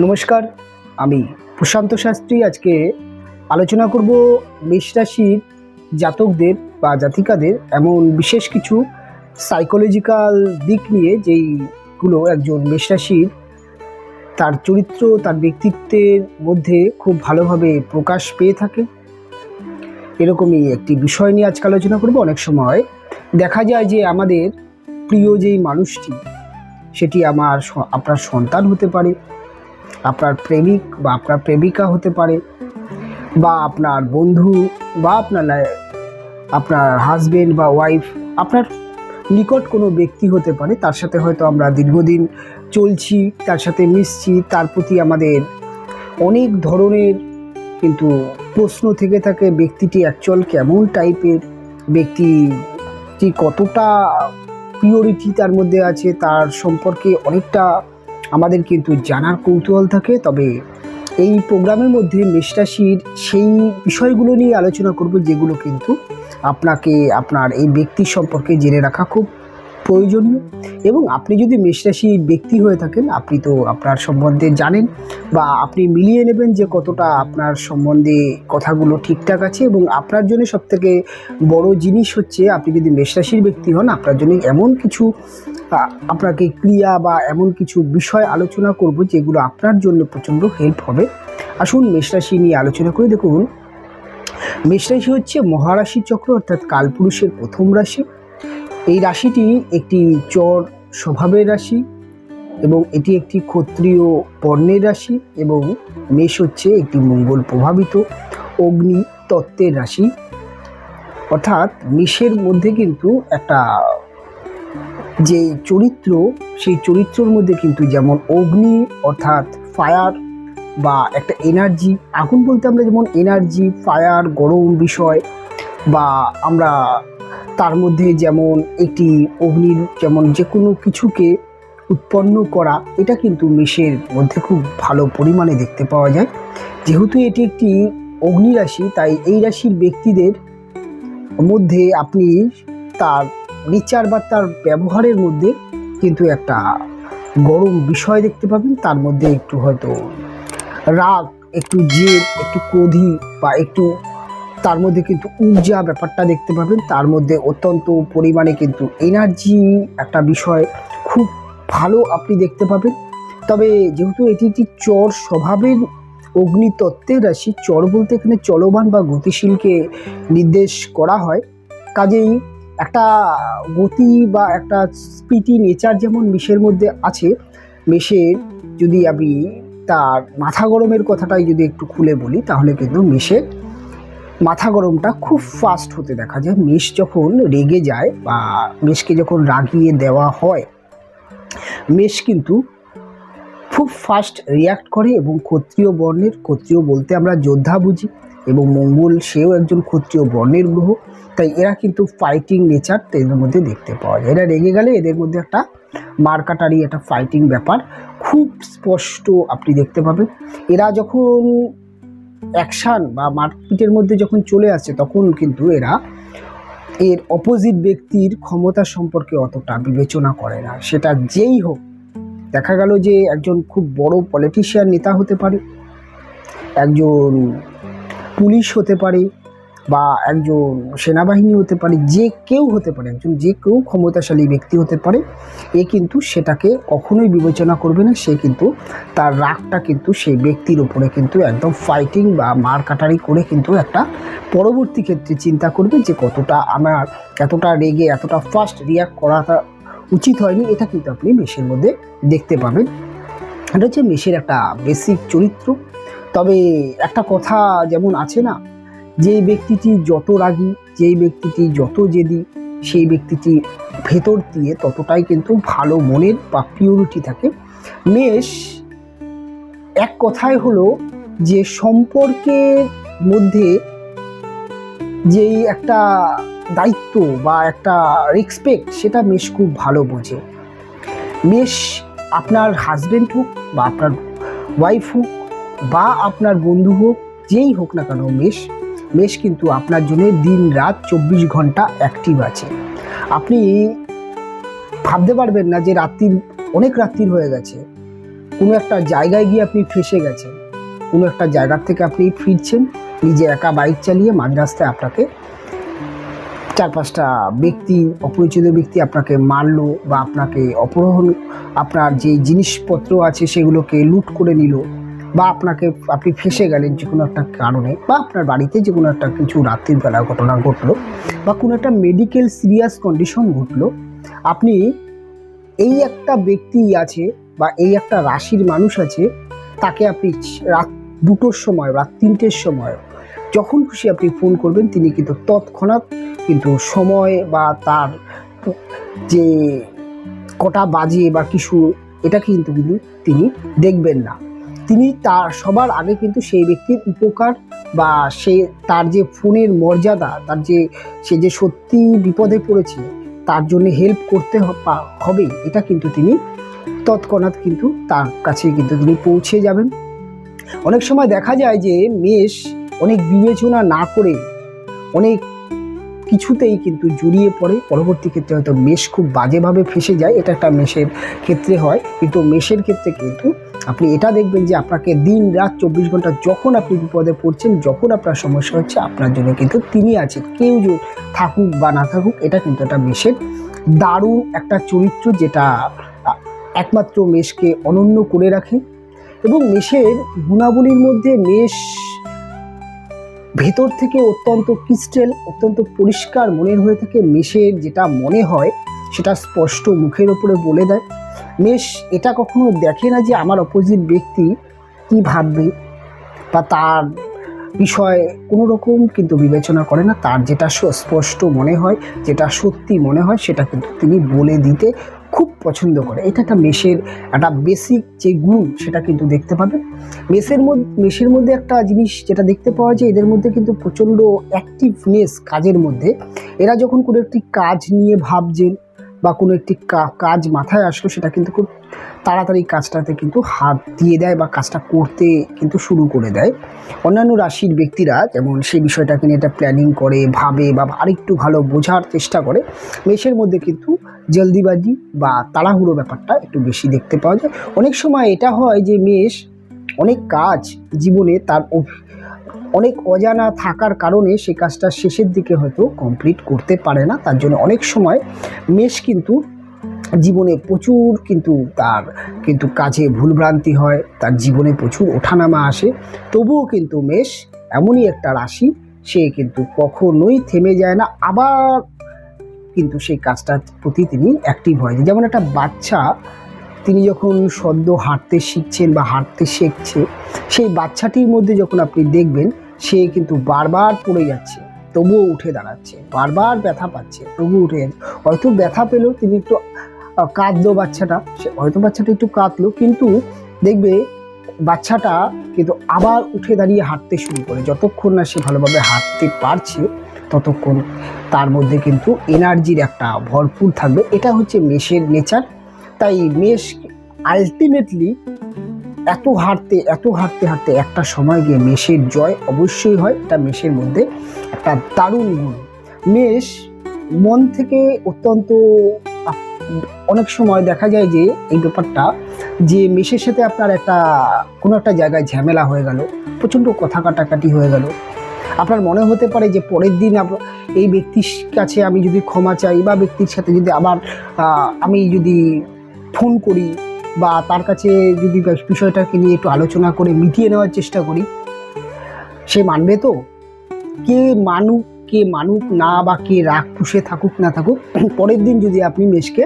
নমস্কার, আমি প্রশান্ত শাস্ত্রী। আজকে আলোচনা করব মেষ রাশির জাতকদের বা জাতিকাদের এমন বিশেষ কিছু সাইকোলজিক্যাল দিক নিয়ে, যেইগুলো একজন মেষ রাশির তার চরিত্র, তার ব্যক্তিত্বের মধ্যে খুব ভালোভাবে প্রকাশ পেয়ে থাকে। এরকমই একটি বিষয় নিয়ে আজকে আলোচনা করব। অনেক সময় দেখা যায় যে আমাদের প্রিয় যেই মানুষটি, সেটি আপনার সন্তান হতে পারে, আপনার প্রেমিক বা আপনার প্রেমিকা হতে পারে, বা আপনার বন্ধু, বা আপনার হাজবেন্ড বা ওয়াইফ, আপনার নিকট কোনো ব্যক্তি হতে পারে। তার সাথে হয়তো আমরা দীর্ঘদিন চলছি, তার সাথে মিশছি, তার প্রতি আমাদের অনেক ধরনের কিন্তু প্রশ্ন থেকে থাকে। ব্যক্তিটি অ্যাকচুয়াল কেমন টাইপের, ব্যক্তিটি কতটা পিওরিটি তার মধ্যে আছে, তার সম্পর্কে অনেকটা আমাদের কিন্তু জানার কৌতূহল থাকে। তবে এই প্রোগ্রামের মধ্যে মেষ রাশির সেই বিষয়গুলো নিয়ে আলোচনা করব, যেগুলো কিন্তু আপনাকে আপনার এই ব্যক্তির সম্পর্কে জেনে রাখা খুব প্রয়োজনীয়। এবং আপনি যদি মেষ রাশির ব্যক্তি হয়ে থাকেন, আপনি তো আপনার সম্বন্ধে জানেন, বা আপনি মিলিয়ে নেবেন যে কতটা আপনার সম্বন্ধে কথাগুলো ঠিকঠাক আছে। এবং আপনার জন্য সবথেকে বড় জিনিস হচ্ছে, আপনি যদি মেষ রাশির ব্যক্তি হন, আপনার জন্য এমন কিছু আপনাকে ক্রিয়া বা এমন কিছু বিষয় আলোচনা করব, যেগুলো আপনার জন্য প্রচণ্ড হেল্প হবে। আসুন মেষ রাশি নিয়ে আলোচনা করে। দেখুন, মেষ রাশি হচ্ছে মহারাশি চক্র, অর্থাৎ কালপুরুষের প্রথম রাশি। এই রাশিটি একটি চর স্বভাবের রাশি, এবং এটি একটি ক্ষত্রিয় বর্ণের রাশি, এবং মেষ হচ্ছে একটি মঙ্গল প্রভাবিত অগ্নি তত্ত্বের রাশি। অর্থাৎ মেষের মধ্যে কিন্তু একটা যে চরিত্র, সেই চরিত্রের মধ্যে কিন্তু যেমন অগ্নি অর্থাৎ ফায়ার বা একটা এনার্জি, আগুন বলতে আমরা যেমন এনার্জি, ফায়ার, গরম বিষয়, বা আমরা তার মধ্যে যেমন একটি অগ্নির যেমন যে কোনো কিছুকে উৎপন্ন করা, এটা কিন্তু মেষের মধ্যে খুব ভালো পরিমাণে দেখতে পাওয়া যায়। যেহেতু এটি একটি অগ্নি রাশি, তাই এই রাশির ব্যক্তিদের মধ্যে আপনি তার নেচার বা তার ব্যবহারের মধ্যে কিন্তু একটা গরম বিষয় দেখতে পাবেন। তার মধ্যে একটু হয়তো রাগ, একটু জেদ, একটু ক্রোধী, বা একটু তার মধ্যে কিন্তু ঊর্জা ব্যাপারটা দেখতে পাবেন। তার মধ্যে অত্যন্ত পরিমাণে কিন্তু এনার্জি একটা বিষয় খুব ভালো আপনি দেখতে পাবেন। তবে যেহেতু এটি একটি চর স্বভাবের অগ্নিতত্ত্বের রাশি, চর বলতে এখানে চলমান বা গতিশীলকে নির্দেশ করা হয়। কাজেই একটা গতি বা একটা স্পিডি নেচার যেমন মেষের মধ্যে আছে, মেষের যদি আমি তার মাথা গরমের কথাটাই যদি একটু খুলে বলি, তাহলে কিন্তু মেষের মাথা গরমটা খুব ফাস্ট হতে দেখা যায়। মেষ যখন রেগে যায় বা মেষকে যখন রাগিয়ে দেওয়া হয়, মেষ কিন্তু খুব ফাস্ট রিয়াক্ট করে। এবং ক্ষত্রিয় বর্ণের, ক্ষত্রিয় বলতে আমরা যোদ্ধা বুঝি, এবং মঙ্গল সেও একজন ক্ষত্রিয় বর্ণের গ্রহ, তাই এরা কিন্তু ফাইটিং নেচার এদের মধ্যে দেখতে পাওয়া যায়। এরা রেগে গেলে এদের মধ্যে একটা মারকাটারি, একটা ফাইটিং ব্যাপার খুব স্পষ্ট আপনি দেখতে পাবেন। এরা যখন অ্যাকশান বা মারপিটের মধ্যে যখন চলে আসছে, তখন কিন্তু এরা এর অপোজিট ব্যক্তির ক্ষমতা সম্পর্কে অতটা বিবেচনা করে না, সেটা যেই হোক। দেখা গেল যে একজন খুব বড় পলিটিশিয়ান নেতা হতে পারে, একজন পুলিশ হতে পারে, বা একজন সেনাবাহিনী হতে পারে, যে কেউ হতে পারে, একজন যে কেউ ক্ষমতাশালী ব্যক্তি হতে পারে। এ কিন্তু সেটাকে কখনোই বিবেচনা করবে না। সে কিন্তু তার রাগটা কিন্তু সেই ব্যক্তির উপরে কিন্তু একদম ফাইটিং বা মার কাটারি করে কিন্তু একটা পরবর্তী ক্ষেত্রে চিন্তা করবে যে কতটা আমার এতটা রেগে এতটা ফাস্ট রিয়াক্ট করাটা উচিত হয়নি। এটা কিন্তু আপনি মেষের মধ্যে দেখতে পাবেন। এটা হচ্ছে মেষের একটা বেসিক চরিত্র। তবে একটা কথা যেমন আছে না, যেই ব্যক্তিটি যত রাগী, যেই ব্যক্তিটি যত জেদি, সেই ব্যক্তিটি ভেতর দিয়ে ততটাই কিন্তু ভালো মনের বা পিওরিটি থাকে। মেষ এক কথায় হলো যে সম্পর্কের মধ্যে যেই একটা দায়িত্ব বা একটা রেসপেক্ট, সেটা মেষ খুব ভালো বোঝে। মেষ আপনার হাজবেন্ড হোক বা আপনার ওয়াইফ হোক বা আপনার বন্ধু হোক, যেই হোক না কেন, মেষ কিন্তু আপনার জন্য দিন রাত 24 ঘন্টা অ্যাক্টিভ আছে। আপনি ভাবতে পারবেন না যে অনেক রাত্রির হয়ে গেছে, কোনো একটা জায়গায় গিয়ে আপনি ফেঁসে গেছেন, কোনো একটা জায়গার থেকে আপনি ফিরছেন নিজে একা বাইক চালিয়ে, মাঝ রাস্তায় আপনাকে 4-5টা ব্যক্তি, অপরিচিত ব্যক্তি আপনাকে মারলো বা আপনাকে অপহরণ, আপনার যে জিনিসপত্র আছে সেগুলোকে লুট করে নিল, বা আপনি ফেঁসে গেলেন যে কোনো একটা কারণে, বা আপনার বাড়িতে যে কোনো একটা কিছু রাত্রির বেলা ঘটনা ঘটলো, বা কোনো একটা মেডিকেল সিরিয়াস কন্ডিশন ঘটলো, আপনি এই একটা ব্যক্তি আছে বা এই একটা রাশির মানুষ আছে, তাকে আপনি রাত 2টোর সময়, রাত 3টের সময় যখন খুশি আপনি ফোন করবেন, তিনি কিন্তু তৎক্ষণাৎ কিন্তু সময় বা তার যে কটা বাজে বা কিছু এটা কিন্তু তিনি দেখবেন না। তিনি তার সবার আগে কিন্তু সেই ব্যক্তির উপকার বা তার যে ফোনের মর্যাদা, তার যে সে যে সত্যি বিপদে পড়েছে তার জন্য হেল্প করতে হবে, এটা কিন্তু তিনি তৎক্ষণাৎ কিন্তু তার কাছে কিন্তু তিনি পৌঁছে যাবেন। অনেক সময় দেখা যায় যে মেষ অনেক বিবেচনা না করে অনেক কিছুতেই কিন্তু জড়িয়ে পড়ে, পরবর্তী ক্ষেত্রে হয়তো মেষ খুব বাজেভাবে ফেঁসে যায়, এটা একটা মেষের ক্ষেত্রে হয়। কিন্তু মেষের ক্ষেত্রে কিন্তু আপনি এটা দেখবেন যে আপনাকে দিন রাত 24 ঘন্টা যখন আপনি বিপদে পড়ছেন, যখন আপনার সমস্যা হচ্ছে, আপনার জন্য কিন্তু তিনি আছেন, কেউ থাকুক বা না থাকুক। এটা কিন্তু একটা মেষের দারুণ একটা চরিত্র, যেটা একমাত্র মেষকে অনন্য করে রাখে। এবং মেষের গুণাবলীর মধ্যে মেষ ভেতর থেকে অত্যন্ত ক্রিস্টাল, অত্যন্ত পরিষ্কার মনের হয়ে থাকে। মেষের যেটা মনে হয় সেটা স্পষ্ট মুখের ওপরে বলে দেয়। মেষ এটা কখনো দেখে না যে আমার অপোজিট ব্যক্তি কী ভাববে, বা তার বিষয়ে কোনো রকম কিন্তু বিবেচনা করে না। তার যেটা স্পষ্ট মনে হয়, যেটা সত্যি মনে হয়, সেটা কিন্তু তিনি বলে দিতে খুব পছন্দ করে। এটা একটা মেষের একটা বেসিক যে গুণ, সেটা কিন্তু দেখতে পাবেন। মেষের মধ্যে একটা জিনিস যেটা দেখতে পাওয়া যায়, এদের মধ্যে কিন্তু প্রচণ্ড অ্যাক্টিভনেস কাজের মধ্যে। এরা যখন কোনো একটি কাজ নিয়ে ভাবছেন বা কোনো একটি কাজ মাথায় আসলো, সেটা কিন্তু খুব তাড়াতাড়ি কাজটাতে কিন্তু হাত দিয়ে দেয় বা কাজটা করতে কিন্তু শুরু করে দেয়। অন্যান্য রাশির ব্যক্তিরা যেমন সেই বিষয়টাকে নিয়ে এটা প্ল্যানিং করে, ভাবে বা আরেকটু ভালো বোঝার চেষ্টা করে, মেষের মধ্যে কিন্তু জলদিবাজি বা তাড়াহুড়ো ব্যাপারটা একটু বেশি দেখতে পাওয়া যায়। অনেক সময় এটা হয় যে মেষ অনেক কাজ জীবনে তার অনেক অজানা থাকার কারণে সেই কাজটা শেষের দিকে হয়তো কমপ্লিট করতে পারে না। তার জন্য অনেক সময় মেষ কিন্তু জীবনে প্রচুর তার কাজে ভুলভ্রান্তি হয়, তার জীবনে প্রচুর ওঠানামা আসে। তবুও কিন্তু মেষ এমনই একটা রাশি, সে কিন্তু কখনোই থেমে যায় না, আবার কিন্তু সেই কাজটার প্রতি তিনি অ্যাক্টিভ হয়। যেমন একটা বাচ্চা, তিনি যখন সদ্য হাঁটতে শিখছেন বা হাঁটতে শিখছে, সেই বাচ্চাটির মধ্যে যখন আপনি দেখবেন সে কিন্তু বারবার পড়ে যাচ্ছে, তবুও উঠে দাঁড়াচ্ছে, বারবার ব্যথা পাচ্ছে, তবুও উঠে যাচ্ছে। হয়তো ব্যথা পেলো, তিনি একটু কাঁদলো, বাচ্চাটা একটু কাঁদলো, কিন্তু দেখবে বাচ্চাটা কিন্তু আবার উঠে দাঁড়িয়ে হাঁটতে শুরু করে। যতক্ষণ না সে ভালোভাবে হাঁটতে পারছে, ততক্ষণ তার মধ্যে কিন্তু এনার্জির একটা ভরপুর থাকবে। এটা হচ্ছে মেষের নেচার। তাই মেষ আলটিমেটলি এত হাঁটতে একটা সময় গিয়ে মেষের জয় অবশ্যই হয়। এটা মেষের মধ্যে একটা দারুণ গুণ। মেষ মন থেকে অত্যন্ত, অনেক সময় দেখা যায় যে এই ব্যাপারটা, যে মেষের সাথে আপনার কোনো একটা জায়গায় ঝামেলা হয়ে গেল, প্রচণ্ড কথা কাটাকাটি হয়ে গেল, আপনার মনে হতে পারে যে পরের দিন এই ব্যক্তির কাছে আমি যদি ক্ষমা চাই, বা ব্যক্তির সাথে যদি আবার আমি যদি ফোন করি বা তার কাছে যদি বিষয়টাকে নিয়ে একটু আলোচনা করে মিটিয়ে নেওয়ার চেষ্টা করি, সে মানবে তো? কে মানুক না, বা কে রাগ পুষে থাকুক না থাকুক, পরের দিন যদি আপনি মেষকে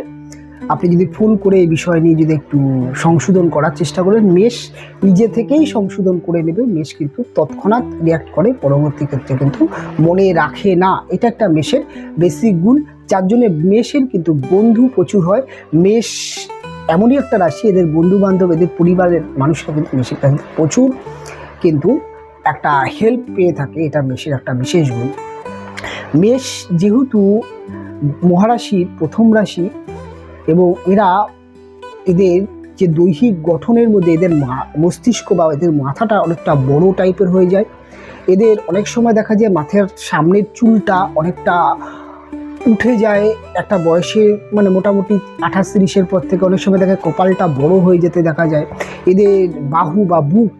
যদি ফোন করে এই বিষয় নিয়ে যদি একটু সংশোধন করার চেষ্টা করেন, মেষ নিজে থেকেই সংশোধন করে নেবে। মেষ কিন্তু তৎক্ষণাৎ রিয়াক্ট করে, পরবর্তী ক্ষেত্রে কিন্তু মনে রাখে না। এটা একটা মেষের বেসিক গুণ, যার জন্য মেষের কিন্তু বন্ধু প্রচুর হয়। মেষ এমনই একটা রাশি, এদের বন্ধু বান্ধব, এদের পরিবারের মানুষরা কিন্তু মেষের কাছে প্রচুর কিন্তু একটা হেল্প পেয়ে থাকে। এটা মেষের একটা বিশেষ গুণ। মেষ যেহেতু মহারাশির প্রথম রাশি, এবং এদের যে দৈহিক গঠনের মধ্যে এদের মস্তিষ্ক বা এদের মাথাটা অনেকটা বড় টাইপের হয়ে যায়। এদের অনেক সময় দেখা যায় মাথার সামনের চুলটা অনেকটা উঠে যায় একটা বয়সে, মানে মোটামুটি 28-30-এর পর থেকে অনেক সময় দেখা কপালটা বড় হয়ে যেতে দেখা যায়। এদের বাহু বা বুক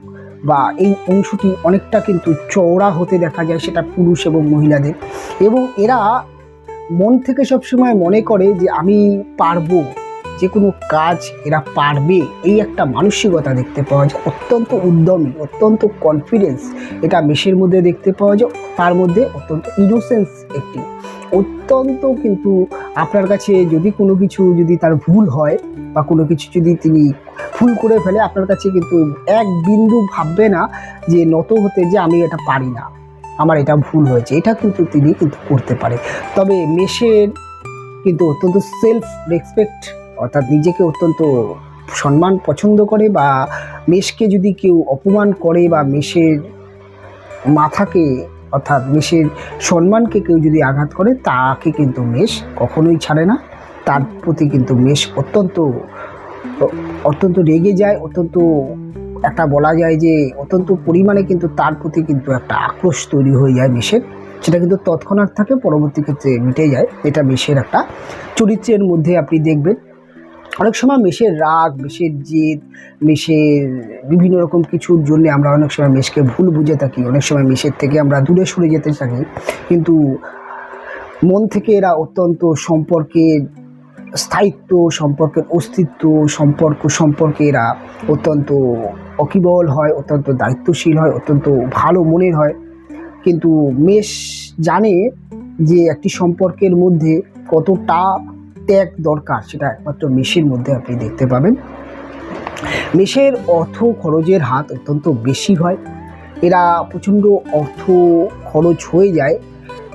বা এই অংশটি অনেকটা কিন্তু চওড়া হতে দেখা যায়, সেটা পুরুষ এবং মহিলাদের। এবং এরা মন থেকে সবসময় মনে করে যে আমি পারবো, যে কোনো কাজ এরা পারবে, এই একটা মানসিকতা দেখতে পাওয়া যায়। অত্যন্ত উদ্যমী, অত্যন্ত কনফিডেন্স এটা মেষের মধ্যে দেখতে পাওয়া যায়। তার মধ্যে অত্যন্ত ইনোসেন্স একটি, অত্যন্ত কিন্তু আপনার কাছে যদি কোনো কিছু যদি তার ভুল হয় বা কোনো কিছু যদি তিনি ভুল করে ফেলে, আপনার কাছে কিন্তু এক বিন্দু ভাববে না যে নত হতে যে আমি এটা পারি না, আমার এটা ভুল হয়েছে, এটা কিন্তু তিনি কিন্তু করতে পারে। তবে মেষের কিন্তু অত্যন্ত সেলফ রেসপেক্ট, অর্থাৎ নিজেকে অত্যন্ত সম্মান পছন্দ করে, বা মেষকে যদি কেউ অপমান করে বা মেষের মাথাকে অর্থাৎ মেষের সম্মানকে কেউ যদি আঘাত করে, তাকে কিন্তু মেষ কখনোই ছাড়ে না। তার প্রতি কিন্তু মেষ অত্যন্ত রেগে যায়, অত্যন্ত একটা বলা যায় যে অত্যন্ত পরিমাণে কিন্তু তার প্রতি কিন্তু একটা আক্রোশ তৈরি হয়ে যায় মেষের, সেটা কিন্তু তৎক্ষণাৎ থাকে, পরবর্তী ক্ষেত্রে মিটে যায়। এটা মেষের একটা চরিত্রের মধ্যে আপনি দেখবেন। অনেক সময় মেষের রাগ, মেষের জেদ, মেষের বিভিন্ন রকম কিছুর জন্য আমরা অনেক সময় মেষকে ভুল বুঝে থাকি, অনেক সময় মেষের থেকে আমরা দূরে সরে যেতে থাকি, কিন্তু মন থেকে এরা অত্যন্ত সম্পর্কের স্থায়িত্ব, সম্পর্কের অস্তিত্ব, সম্পর্কে এরা অত্যন্ত অকিবল হয়, অত্যন্ত দায়িত্বশীল হয়, অত্যন্ত ভালো মনের হয়। কিন্তু মেষ জানে যে একটি সম্পর্কের মধ্যে কতটা ত্যাগ দরকার, সেটা একমাত্র মেষের মধ্যে আপনি দেখতে পাবেন। মেষের অর্থ খরচের হাত অত্যন্ত বেশি হয়, এরা প্রচণ্ড অর্থ খরচ হয়ে যায়,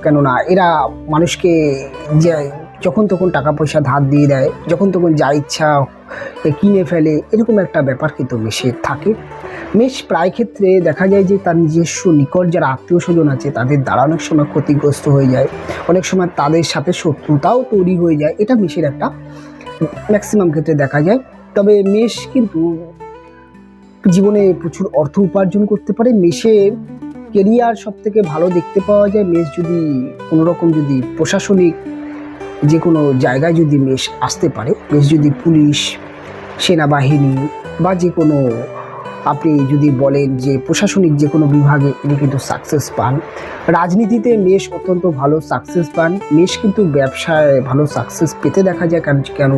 কেননা এরা মানুষকে যে যখন তখন টাকা পয়সা ধার দিয়ে দেয়, যখন তখন যা ইচ্ছা কিনে ফেলে, এরকম একটা ব্যাপার কিন্তু মেষের থাকে। মেষ প্রায় ক্ষেত্রে দেখা যায় যে তার নিজস্ব নিকট যারা আত্মীয় স্বজন আছে তাদের দ্বারা অনেক সময় ক্ষতিগ্রস্ত হয়ে যায়, অনেক সময় তাদের সাথে শত্রুতাও তৈরি হয়ে যায়, এটা মেষের একটা ম্যাক্সিমাম ক্ষেত্রে দেখা যায়। তবে মেষ কিন্তু জীবনে প্রচুর অর্থ উপার্জন করতে পারে। মেষের কেরিয়ার সব থেকে ভালো দেখতে পাওয়া যায়, মেষ যদি কোনো রকম যদি প্রশাসনিক যে কোনো জায়গায় যদি মেষ আসতে পারে, মেষ যদি পুলিশ, সেনাবাহিনী বা যে কোনো আপনি যদি বলেন যে প্রশাসনিক যে কোনো বিভাগে ইনি কিন্তু সাকসেস পান। রাজনীতিতে মেষ অত্যন্ত ভালো সাকসেস পান। মেষ কিন্তু ব্যবসায় ভালো সাকসেস পেতে দেখা যায়, কেন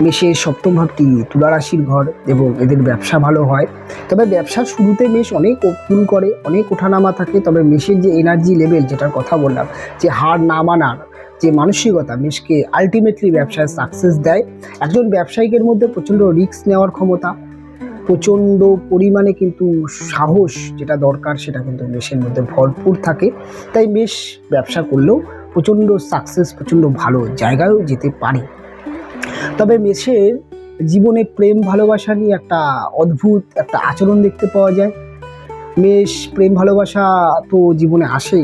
মেষের সপ্তম ভাবটি তুলা রাশির ঘর এবং এদের ব্যবসা ভালো হয়। তবে ব্যবসার শুরুতে মেষ অনেক ভুল করে, অনেক ওঠানামা থাকে, তবে মেষের যে এনার্জি লেভেল যেটার কথা বললাম, যে হার না মানার যে মানসিকতা, মেষকে আলটিমেটলি ব্যবসায় সাকসেস দেয়। একজন ব্যবসায়িকের মধ্যে প্রচণ্ড রিস্ক নেওয়ার ক্ষমতা, প্রচণ্ড পরিমাণে কিন্তু সাহস যেটা দরকার সেটা কিন্তু মেষের মধ্যে ভরপুর থাকে। তাই মেষ ব্যবসা করলেও প্রচণ্ড সাকসেস, প্রচণ্ড ভালো জায়গায়ও যেতে পারে। তবে মেষের জীবনে প্রেম ভালোবাসা নিয়ে একটা অদ্ভুত একটা আচরণ দেখতে পাওয়া যায়। মেষ প্রেম ভালোবাসা তো জীবনে আসে,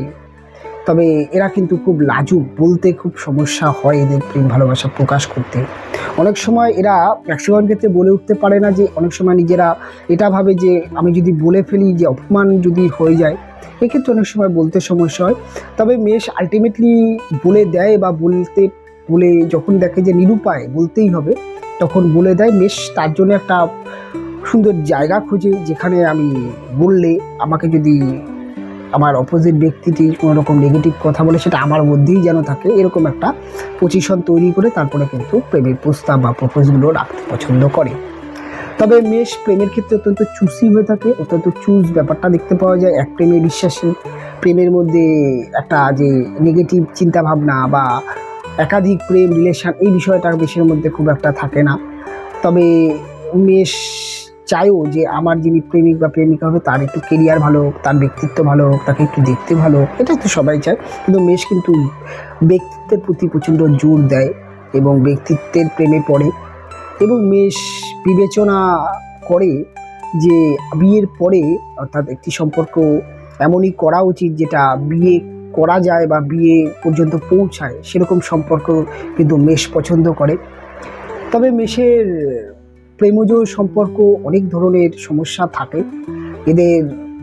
তবে এরা কিন্তু খুব লাজুক, বলতে খুব সমস্যা হয় এদের প্রেম ভালোবাসা প্রকাশ করতে। অনেক সময় এরা ম্যাক্সিমাম ক্ষেত্রে বলে উঠতে পারে না, যে অনেক সময় নিজেরা এটা ভাবে যে আমি যদি বলে ফেলি যে অপমান যদি হয়ে যায়, এক্ষেত্রে অনেক সময় বলতে সমস্যা হয়। তবে মেষ আলটিমেটলি বলে দেয়, বা বলে যখন দেখে যে নিরুপায় বলতেই হবে তখন বলে দেয়। মেষ তার জন্য একটা সুন্দর জায়গা খোঁজে, যেখানে আমি বললে আমাকে যদি আমার অপোজিট ব্যক্তিটি কোনো রকম নেগেটিভ কথা বলে সেটা আমার মধ্যেই যেন থাকে, এরকম একটা পজিশন তৈরি করে তারপরে কিন্তু প্রেমের প্রস্তাব বা প্রপোজগুলো রাখতে পছন্দ করে। তবে মেষ প্রেমের ক্ষেত্রে অত্যন্ত চুজি হয়ে থাকে, অত্যন্ত চুজ ব্যাপারটা দেখতে পাওয়া যায়। এক প্রেমে বিশ্বাসী, প্রেমের মধ্যে একটা যে নেগেটিভ চিন্তাভাবনা বা একাধিক প্রেম রিলেশান, এই বিষয়টা মেষের মধ্যে খুব একটা থাকে না। তবে মেষ চাইও যে আমার যিনি প্রেমিক বা প্রেমিকা হবে তার একটু কেরিয়ার ভালো হোক, তার ব্যক্তিত্ব ভালো হোক, তাকে একটু দেখতে ভালো হোক, এটা তো সবাই চায়। কিন্তু মেষ কিন্তু ব্যক্তিত্বের প্রতি প্রচণ্ড জোর দেয় এবং ব্যক্তিত্বের প্রেমে পড়ে। এবং মেষ বিবেচনা করে যে বিয়ের পরে অর্থাৎ একটি সম্পর্ক এমনই করা উচিত যেটা বিয়ে করা যায় বা বিয়ে পর্যন্ত পৌঁছায়, সেরকম সম্পর্ক কিন্তু মেষ পছন্দ করে। তবে মেষের প্রেমজ সম্পর্ক অনেক ধরনের সমস্যা থাকে। এদের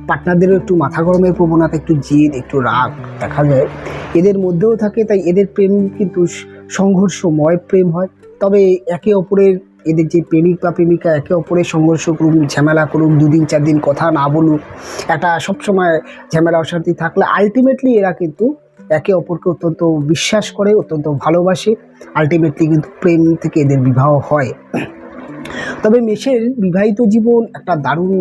পার্টনারদেরও একটু মাথা গরমের প্রবণতা, একটু জেদ, একটু রাগ দেখা যায় এদের মধ্যেও থাকে। তাই এদের প্রেম কিন্তু সংঘর্ষময় প্রেম হয়। তবে একে অপরের, এদের যে প্রেমিক বা প্রেমিকা একে অপরের সংঘর্ষ করুক, ঝামেলা করুক, 2 দিন 4 দিন কথা না বলুক, একটা সবসময় ঝামেলা অশান্তি থাকলে আলটিমেটলি এরা কিন্তু একে অপরকে অত্যন্ত বিশ্বাস করে, অত্যন্ত ভালোবাসে। আলটিমেটলি কিন্তু প্রেম থেকে এদের বিবাহ হয়। তবে মেষের বিবাহিত জীবন একটা দারুণ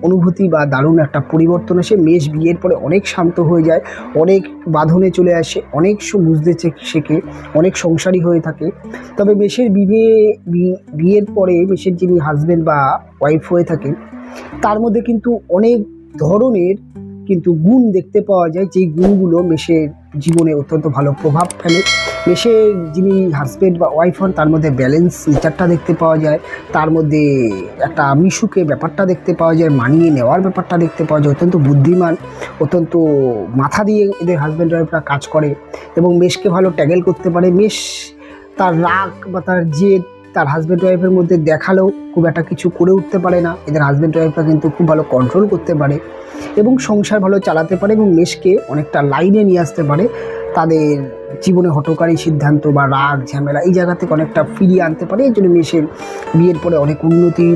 অনুভূতি বা দারুণ একটা পরিবর্তন আসে। মেষ বিয়ের পরে অনেক শান্ত হয়ে যায়, অনেক বাঁধনে চলে আসে, অনেক বুঝতে শেখে, অনেক সংসারী হয়ে থাকে। তবে মেষের বিয়ের পরে মেষের যিনি হাজব্যান্ড বা ওয়াইফ হয়ে থাকে তার মধ্যে কিন্তু অনেক ধরনের কিন্তু গুণ দেখতে পাওয়া যায়, যেই গুণগুলো মেষের জীবনে অত্যন্ত ভালো প্রভাব ফেলে। মেষের যিনি হাজব্যান্ড বা ওয়াইফ হন তার মধ্যে ব্যালেন্স নেচারটা দেখতে পাওয়া যায়, তার মধ্যে একটা মিশুকে ব্যাপারটা দেখতে পাওয়া যায়, মানিয়ে নেওয়ার ব্যাপারটা দেখতে পাওয়া যায়। অত্যন্ত বুদ্ধিমান, অত্যন্ত মাথা দিয়ে এদের হাজব্যান্ড ওয়াইফরা কাজ করে এবং মেষকে ভালো ট্যাগেল করতে পারে। মেষ তার রাগ বা তার জেদ তার হাজব্যান্ড ওয়াইফের মধ্যে দেখালেও খুব একটা কিছু করে উঠতে পারে না। এদের হাজব্যান্ড ওয়াইফরা কিন্তু খুব ভালো কন্ট্রোল করতে পারে এবং সংসার ভালো চালাতে পারে এবং মেষকে অনেকটা লাইনে নিয়ে আসতে পারে। তাদের জীবনে হঠকারী সিদ্ধান্ত বা রাগ ঝামেলা এই জায়গা থেকে অনেকটা ফিরিয়ে আনতে পারে। এই জন্য মেষের বিয়ের পরে অনেক উন্নতি,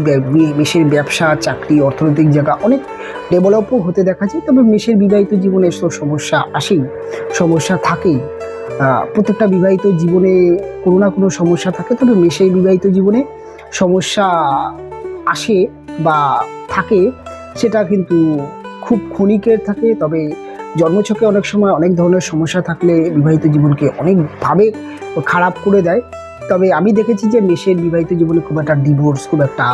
মেষের ব্যবসা, চাকরি, অর্থনৈতিক জায়গা অনেক ডেভেলপও হতে দেখা যায়। তবে মেষের বিবাহিত জীবনে তো সমস্যা আসেই, সমস্যা থাকেই। প্রত্যেকটা বিবাহিত জীবনে কোনো না কোনো সমস্যা থাকে। তবে মেষের বিবাহিত জীবনে সমস্যা আসে বা থাকে, সেটা কিন্তু খুব ক্ষণিকের থাকে। তবে জন্মছকে অনেক সময় অনেক ধরনের সমস্যা থাকলে বিবাহিত জীবনকে অনেকভাবে খারাপ করে দেয়। তবে আমি দেখেছি যে মেষের বিবাহিত জীবনে খুব একটা ডিভোর্স, খুব একটা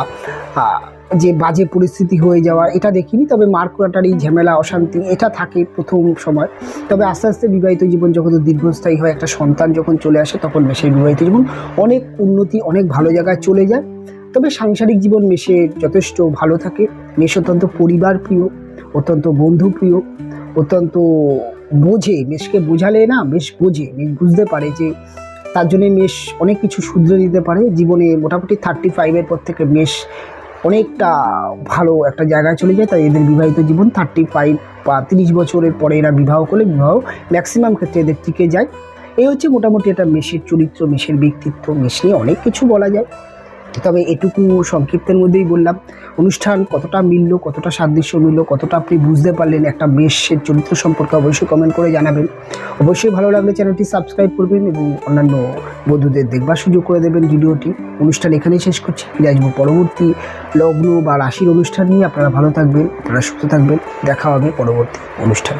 যে বাজে পরিস্থিতি হয়ে যাওয়া এটা দেখিনি। তবে মারকুটারি, ঝামেলা, অশান্তি এটা থাকে প্রথম সময়। তবে আস্তে আস্তে বিবাহিত জীবন যখন দীর্ঘস্থায়ী হয়, একটা সন্তান যখন চলে আসে, তখন মেষের বিবাহিত জীবন অনেক উন্নতি, অনেক ভালো জায়গায় চলে যায়। তবে সাংসারিক জীবন মেষের যথেষ্ট ভালো থাকে। মেষ অত্যন্ত পরিবার প্রিয়, অত্যন্ত বন্ধু প্রিয়, অত্যন্ত বোঝে। মেষকে বোঝালে না, মেষ বোঝে, মেষ বুঝতে পারে যে তার জন্যে মেষ অনেক কিছু শুধরে দিতে পারে জীবনে। মোটামুটি 35-এর পর থেকে মেষ অনেকটা ভালো একটা জায়গায় চলে যায়। তাই এদের বিবাহিত জীবন 35 বা 30 বছরের পরে এরা বিবাহ করলে বিবাহ ম্যাক্সিমাম ক্ষেত্রে এদের টিকে যায়। এই হচ্ছে মোটামুটি একটা মেষের চরিত্র, মেষের ব্যক্তিত্ব। মেষ নিয়ে অনেক কিছু বলা যায়, তবে এটুকু সংক্ষিপ্তের মধ্যেই বললাম। অনুষ্ঠান কতটা মিলল, কতটা সাদৃশ্য মিলল, কতটা আপনি বুঝতে পারলেন একটা মেষের চরিত্র সম্পর্কে অবশ্যই কমেন্ট করে জানাবেন। অবশ্যই ভালো লাগলে চ্যানেলটি সাবস্ক্রাইব করবেন এবং অন্যান্য বন্ধুদের দেখবার সুযোগ করে দেবেন ভিডিওটি। অনুষ্ঠান এখানেই শেষ করছি, ফিরে আসবো পরবর্তী লগ্ন বা রাশির অনুষ্ঠান নিয়ে। আপনারা ভালো থাকবেন, আপনারা সুস্থ থাকবেন, দেখা হবে পরবর্তী অনুষ্ঠানে।